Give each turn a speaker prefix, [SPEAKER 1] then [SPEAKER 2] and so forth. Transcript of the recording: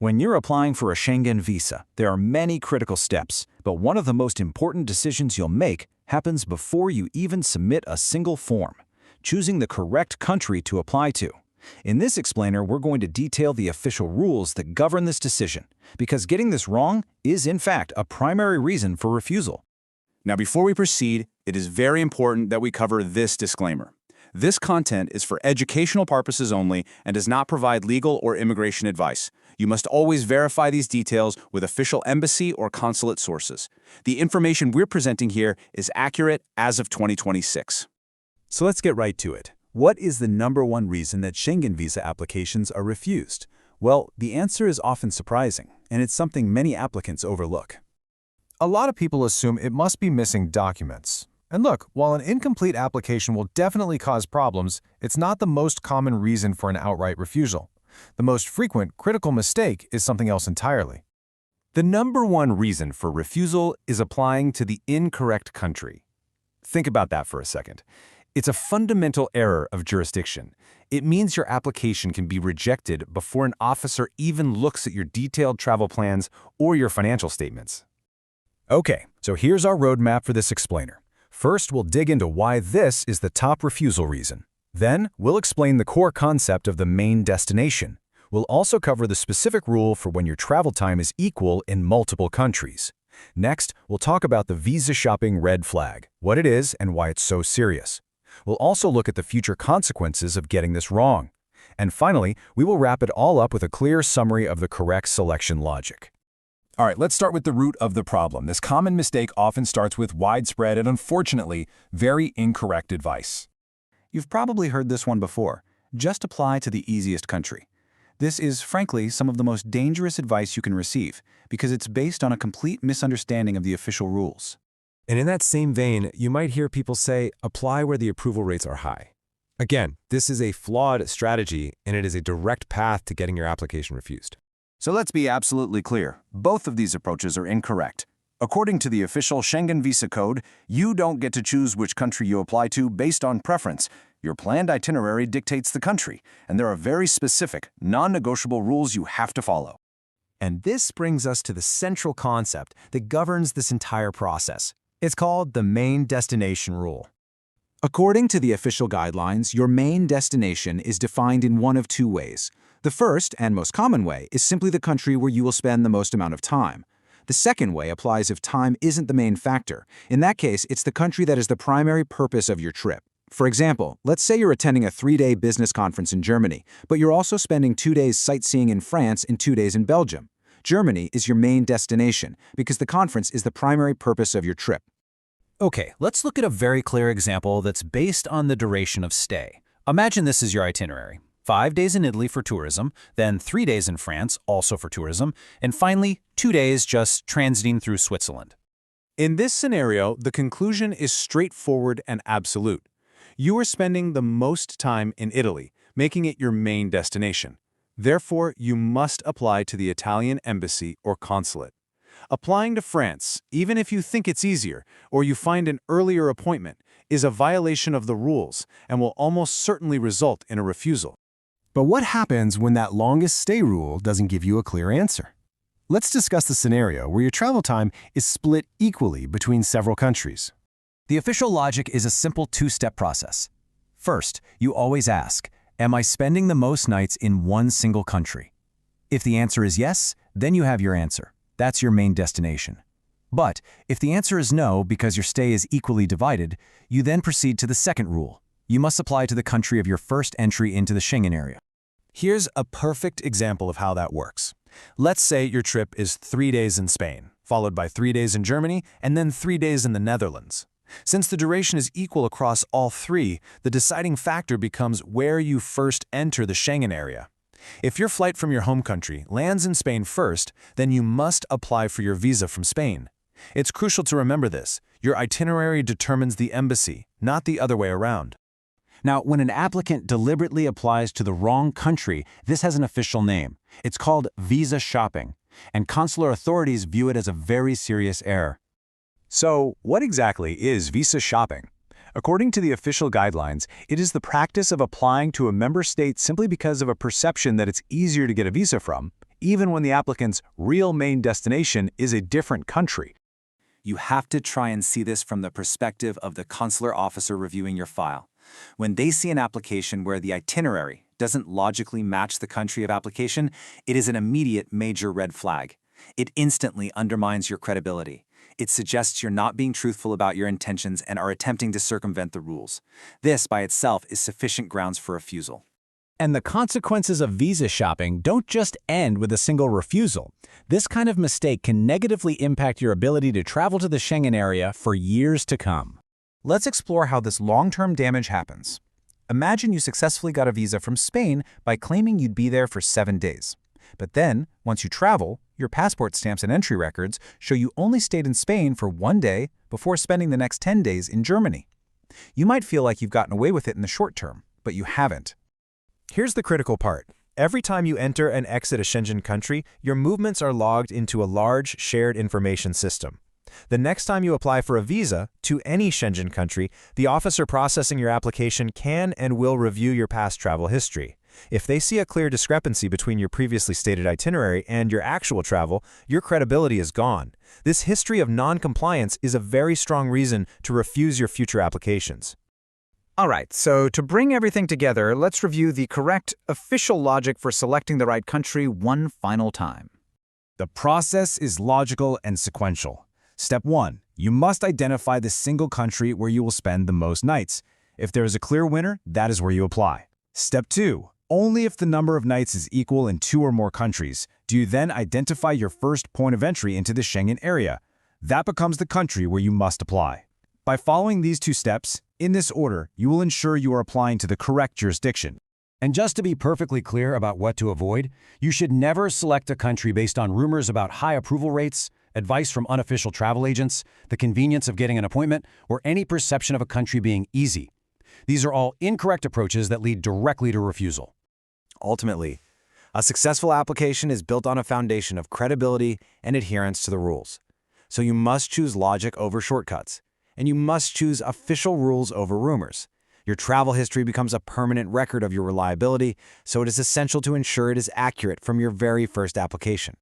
[SPEAKER 1] When you're applying for a Schengen visa, there are many critical steps, but one of the most important decisions you'll make happens before you even submit a single form: choosing the correct country to apply to. In this explainer, we're going to detail the official rules that govern this decision, because getting this wrong is, in fact, a primary reason for refusal.
[SPEAKER 2] Now, before we proceed, it is very important that we cover this disclaimer. This content is for educational purposes only and does not provide legal or immigration advice. You must always verify these details with official embassy or consulate sources. The information we're presenting here is accurate as of 2026.
[SPEAKER 3] So let's get right to it. What is the #1 reason that Schengen visa applications are refused? Well, the answer is often surprising, and it's something many applicants overlook.
[SPEAKER 4] A lot of people assume it must be missing documents. And look, while an incomplete application will definitely cause problems, it's not the most common reason for an outright refusal. The most frequent critical mistake is something else entirely. The #1 reason for refusal is applying to the incorrect country. Think about that for a second. It's a fundamental error of jurisdiction. It means your application can be rejected before an officer even looks at your detailed travel plans or your financial statements.
[SPEAKER 3] Okay, so here's our roadmap for this explainer. First, we'll dig into why this is the top refusal reason. Then, we'll explain the core concept of the main destination. We'll also cover the specific rule for when your travel time is equal in multiple countries. Next, we'll talk about the visa shopping red flag, what it is and why it's so serious. We'll also look at the future consequences of getting this wrong. And finally, we will wrap it all up with a clear summary of the correct selection logic.
[SPEAKER 5] All right, let's start with the root of the problem. This common mistake often starts with widespread and, unfortunately, very incorrect advice.
[SPEAKER 2] You've probably heard this one before. Just apply to the easiest country. This is, frankly, some of the most dangerous advice you can receive, because it's based on a complete misunderstanding of the official rules.
[SPEAKER 4] And in that same vein, you might hear people say, apply where the approval rates are high. Again, this is a flawed strategy, and it is a direct path to getting your application refused.
[SPEAKER 2] So let's be absolutely clear. Both of these approaches are incorrect. According to the official Schengen Visa Code, you don't get to choose which country you apply to based on preference. Your planned itinerary dictates the country, and there are very specific, non-negotiable rules you have to follow.
[SPEAKER 4] And this brings us to the central concept that governs this entire process. It's called the main destination rule.
[SPEAKER 1] According to the official guidelines, your main destination is defined in one of two ways. The first, and most common way, is simply the country where you will spend the most amount of time. The second way applies if time isn't the main factor. In that case, it's the country that is the primary purpose of your trip. For example, let's say you're attending a 3-day business conference in Germany, but you're also spending 2 days sightseeing in France and 2 days in Belgium. Germany is your main destination because the conference is the primary purpose of your trip.
[SPEAKER 3] Okay, let's look at a very clear example that's based on the duration of stay. Imagine this is your itinerary. 5 days in Italy for tourism, then 3 days in France, also for tourism, and finally 2 days just transiting through Switzerland.
[SPEAKER 4] In this scenario, the conclusion is straightforward and absolute. You are spending the most time in Italy, making it your main destination. Therefore, you must apply to the Italian embassy or consulate. Applying to France, even if you think it's easier or you find an earlier appointment, is a violation of the rules and will almost certainly result in a refusal. But what happens when that longest stay rule doesn't give you a clear answer? Let's discuss the scenario where your travel time is split equally between several countries.
[SPEAKER 3] The official logic is a simple 2-step process. First, you always ask, am I spending the most nights in one single country? If the answer is yes, then you have your answer. That's your main destination. But if the answer is no because your stay is equally divided, you then proceed to the second rule. You must apply to the country of your first entry into the Schengen area.
[SPEAKER 4] Here's a perfect example of how that works. Let's say your trip is 3 days in Spain, followed by 3 days in Germany, and then 3 days in the Netherlands. Since the duration is equal across all three, the deciding factor becomes where you first enter the Schengen area. If your flight from your home country lands in Spain first, then you must apply for your visa from Spain. It's crucial to remember this. Your itinerary determines the embassy, not the other way around.
[SPEAKER 1] Now, when an applicant deliberately applies to the wrong country, this has an official name. It's called visa shopping, and consular authorities view it as a very serious error.
[SPEAKER 3] So, what exactly is visa shopping? According to the official guidelines, it is the practice of applying to a member state simply because of a perception that it's easier to get a visa from, even when the applicant's real main destination is a different country.
[SPEAKER 2] You have to try and see this from the perspective of the consular officer reviewing your file. When they see an application where the itinerary doesn't logically match the country of application, it is an immediate major red flag. It instantly undermines your credibility. It suggests you're not being truthful about your intentions and are attempting to circumvent the rules. This by itself is sufficient grounds for refusal.
[SPEAKER 4] And the consequences of visa shopping don't just end with a single refusal. This kind of mistake can negatively impact your ability to travel to the Schengen area for years to come.
[SPEAKER 1] Let's explore how this long-term damage happens. Imagine you successfully got a visa from Spain by claiming you'd be there for 7 days. But then, once you travel, your passport stamps and entry records show you only stayed in Spain for 1 day before spending the next 10 days in Germany. You might feel like you've gotten away with it in the short term, but you haven't.
[SPEAKER 3] Here's the critical part. Every time you enter and exit a Schengen country, your movements are logged into a large shared information system. The next time you apply for a visa to any Schengen country, the officer processing your application can and will review your past travel history. If they see a clear discrepancy between your previously stated itinerary and your actual travel, your credibility is gone. This history of non-compliance is a very strong reason to refuse your future applications.
[SPEAKER 1] All right, so to bring everything together, let's review the correct official logic for selecting the right country one final time.
[SPEAKER 2] The process is logical and sequential. Step 1. You must identify the single country where you will spend the most nights. If there is a clear winner, that is where you apply. Step 2. Only if the number of nights is equal in 2 or more countries do you then identify your first point of entry into the Schengen area. That becomes the country where you must apply. By following these 2 steps, in this order, you will ensure you are applying to the correct jurisdiction.
[SPEAKER 6] And just to be perfectly clear about what to avoid, you should never select a country based on rumors about high approval rates, advice from unofficial travel agents, the convenience of getting an appointment, or any perception of a country being easy. These are all incorrect approaches that lead directly to refusal.
[SPEAKER 1] Ultimately, a successful application is built on a foundation of credibility and adherence to the rules. So you must choose logic over shortcuts, and you must choose official rules over rumors. Your travel history becomes a permanent record of your reliability, so it is essential to ensure it is accurate from your very first application.